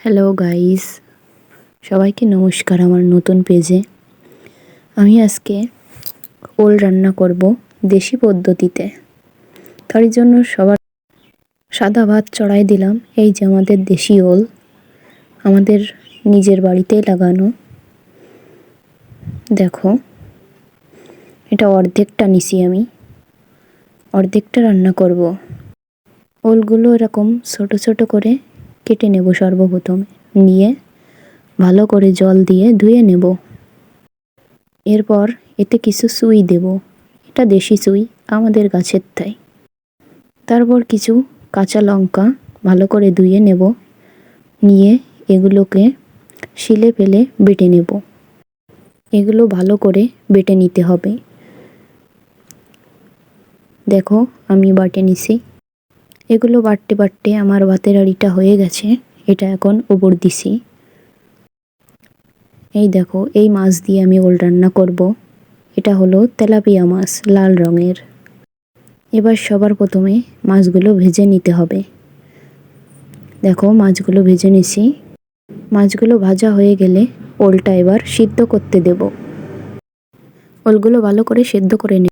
Hello guys, সবাইকে নমস্কার আমার নতুন পেজে। আমি আজকে ওল রান্না করব দেশি পদ্ধতিতে। তার জন্য সবার সাদা ভাত চড়াই দিলাম। এই যে আমাদের দেশি ওল, আমাদের নিজের বাড়িতেই লাগানো। দেখো, এটা অর্ধেকটা নিছি, আমি অর্ধেকটা রান্না করব। ওলগুলো এরকম ছোট ছোট করে কেটে নেব। সর্বপ্রথম নিয়ে ভালো করে জল দিয়ে ধুয়ে নেব। এরপর এতে কিছু সুই দেব। এটা দেশি সুই, আমাদের গাছের তাই। তারপর কিছু কাঁচা লঙ্কা ভালো করে ধুয়ে নেব। নিয়ে এগুলোকে শিলে ফেলে বেটে নেব। এগুলো ভালো করে বেটে নিতে হবে। দেখো, আমি বাটে নিছি। এগুলো বাটতে বাটতে আমার ভাতের হাঁড়িটা হয়ে গেছে। এটা এখন উপর দিছি। এই দেখো, এই মাছ দিয়ে আমি ওল রান্না করব। এটা হলো তেলাপিয়া মাছ, লাল রঙের। এবার সবার প্রথমে মাছগুলো ভেজে নিতে হবে। দেখো, মাছগুলো ভেজে নিছি। মাছগুলো ভাজা হয়ে গেলে ওলটা এবার সিদ্ধ করতে দেব। ওলগুলো ভালো করে সিদ্ধ করে